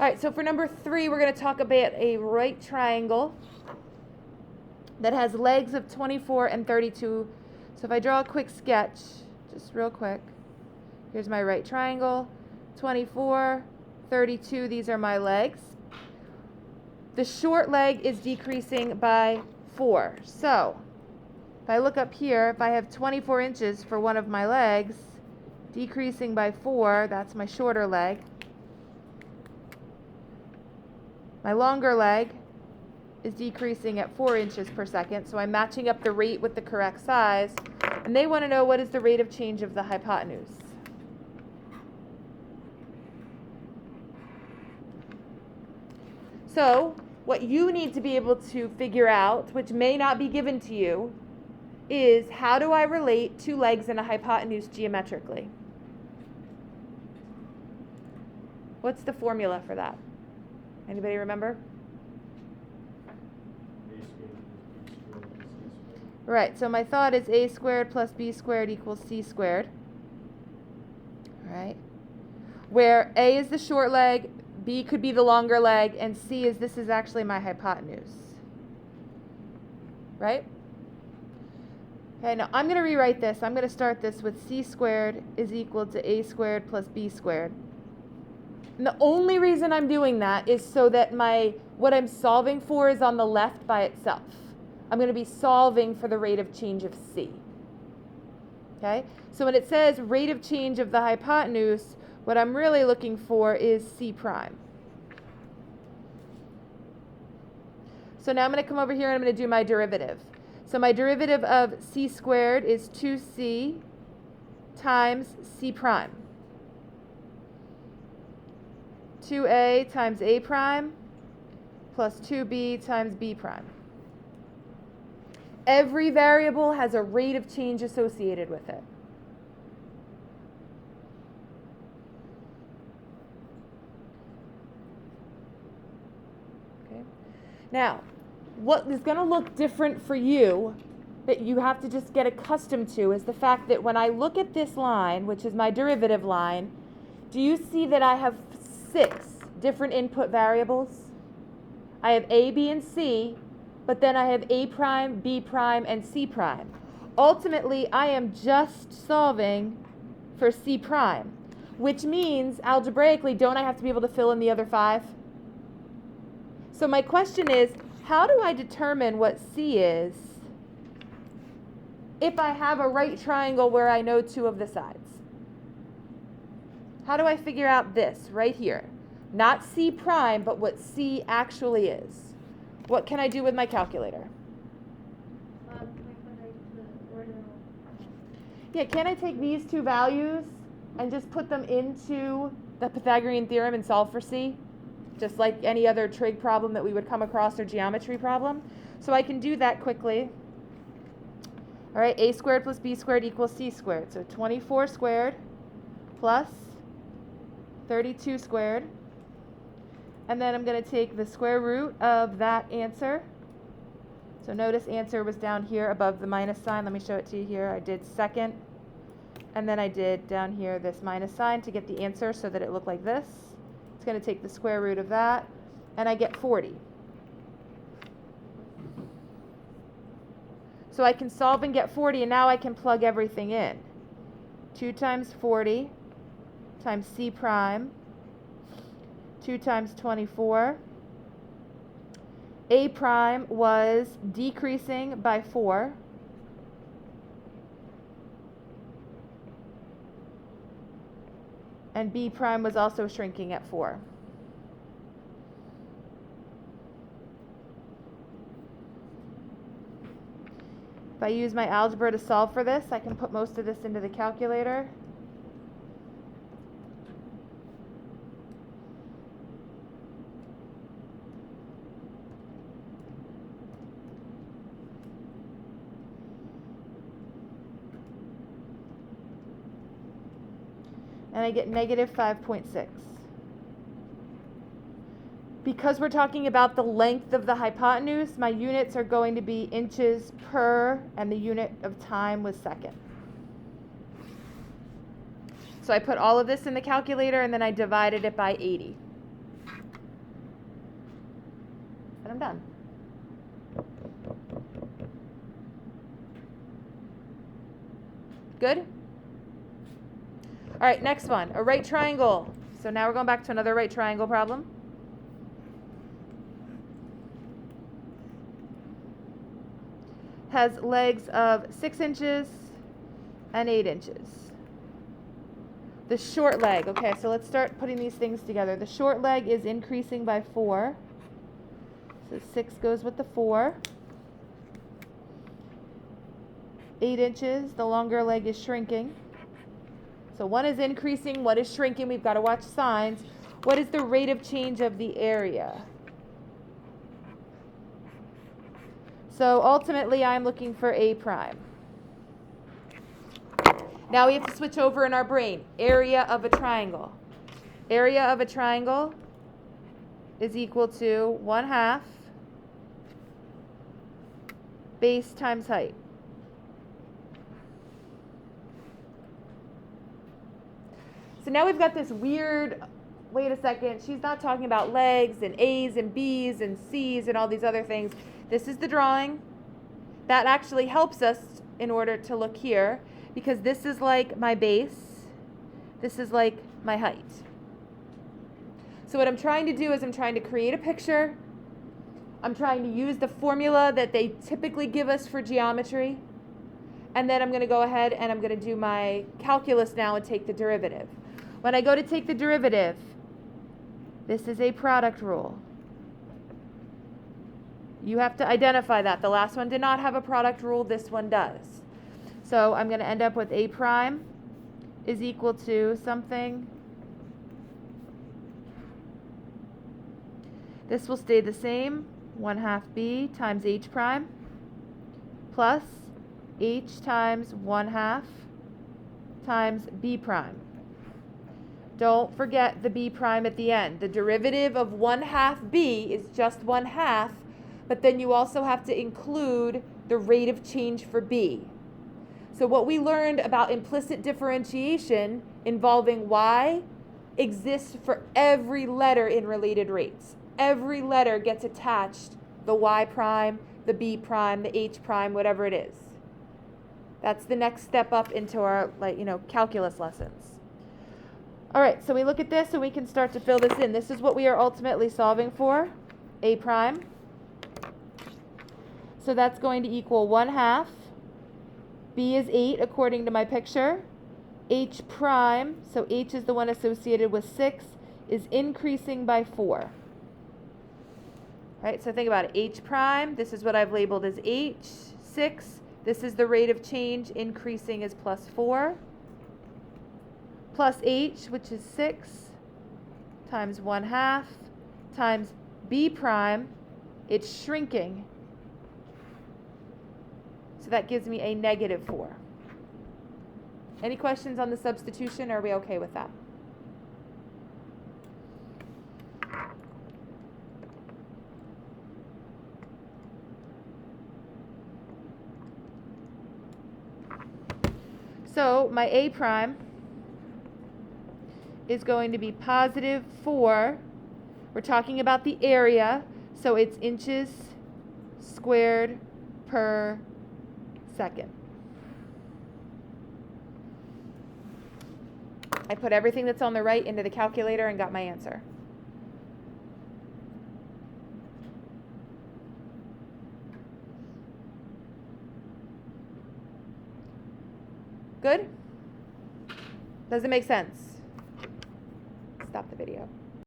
All right, so for number 3, we're going to talk about a right triangle that has legs of 24 and 32. So if I draw a quick sketch, just real quick, here's my right triangle, 24, 32, these are my legs. The short leg is decreasing by 4. So if I look up here, if I have 24 inches for one of my legs, decreasing by 4, that's my shorter leg. My longer leg is decreasing at 4 inches per second, so I'm matching up the rate with the correct size, and they want to know what is the rate of change of the hypotenuse. So what you need to be able to figure out, which may not be given to you, is how do I relate two legs and a hypotenuse geometrically? What's the formula for that? Anybody remember? Right, so my thought is a squared plus b squared equals c squared. All right, where a is the short leg, b could be the longer leg, and c is, this is actually my hypotenuse. Right? Okay, now I'm going to rewrite this. I'm going to start this with c squared is equal to a squared plus b squared. And the only reason I'm doing that is so that what I'm solving for is on the left by itself. I'm going to be solving for the rate of change of c. Okay? So when it says rate of change of the hypotenuse, what I'm really looking for is c prime. So now I'm going to come over here and I'm going to do my derivative. So my derivative of c squared is 2c times c prime. 2a times a prime plus 2b times b prime. Every variable has a rate of change associated with it. Okay. Now, what is going to look different for you that you have to just get accustomed to is the fact that when I look at this line, which is my derivative line, do you see that I have 6 different input variables? I have a, b, and c, but then I have a prime, b prime, and c prime. Ultimately, I am just solving for c prime, which means algebraically, don't I have to be able to fill in the other 5? So my question is, how do I determine what c is if I have a right triangle where I know 2 of the sides? How do I figure out this right here? Not c prime, but what c actually is. What can I do with my calculator? Yeah, can I take these 2 values and just put them into the Pythagorean theorem and solve for c? Just like any other trig problem that we would come across or geometry problem. So I can do that quickly. All right, a squared plus b squared equals c squared. So 24 squared plus 32 squared. And then I'm going to take the square root of that answer. So notice answer was down here above the minus sign. Let me show it to you here. I did second, and then I did down here this minus sign to get the answer so that it looked like this. It's going to take the square root of that, and I get 40. So I can solve and get 40, and now I can plug everything in. 2 times 40 times c prime, 2 times 24. A prime was decreasing by 4. And b prime was also shrinking at 4. If I use my algebra to solve for this, I can put most of this into the calculator. And I get negative 5.6. Because we're talking about the length of the hypotenuse, my units are going to be inches per, and the unit of time was second. So I put all of this in the calculator, and then I divided it by 80. and I'm done. Good? All right, next one, a right triangle. So now we're going back to another right triangle problem. Has legs of 6 inches and 8 inches. The short leg, okay, so let's start putting these things together. The short leg is increasing by 4. So 6 goes with the 4. 8 inches, the longer leg is shrinking. So one is increasing, one is shrinking. We've got to watch signs. What is the rate of change of the area? So ultimately, I'm looking for A prime. Now we have to switch over in our brain. Area of a triangle. Area of a triangle is equal to 1/2 base times height. So now we've got this weird, wait a second, she's not talking about legs and A's and B's and C's and all these other things. This is the drawing. That actually helps us in order to look here, because this is like my base. This is like my height. So what I'm trying to do is I'm trying to create a picture. I'm trying to use the formula that they typically give us for geometry. And then I'm going to go ahead and I'm going to do my calculus now and take the derivative. When I go to take the derivative, this is a product rule. You have to identify that. The last one did not have a product rule. This one does. So I'm going to end up with A prime is equal to something. This will stay the same. 1/2 B times H prime plus H times 1/2 times B prime. Don't forget the B prime at the end. The derivative of 1/2 B is just 1/2, but then you also have to include the rate of change for B. So what we learned about implicit differentiation involving y exists for every letter in related rates. Every letter gets attached, the y prime, the b prime, the h prime, whatever it is. That's the next step up into our calculus lessons. All right, so we look at this and we can start to fill this in. This is what we are ultimately solving for, A prime. So that's going to equal 1/2. B is 8 according to my picture. H prime, so H is the one associated with 6, is increasing by 4. Right, so think about it. H prime, this is what I've labeled as H, 6. This is the rate of change. Increasing is plus 4. Plus H, which is 6, times 1/2, times B prime. It's shrinking. So that gives me a negative 4. Any questions on the substitution? Or are we okay with that? So my A prime is going to be positive 4. We're talking about the area, so it's inches squared per second. I put everything that's on the right into the calculator and got my answer. Good? Does it make sense? Stop the video.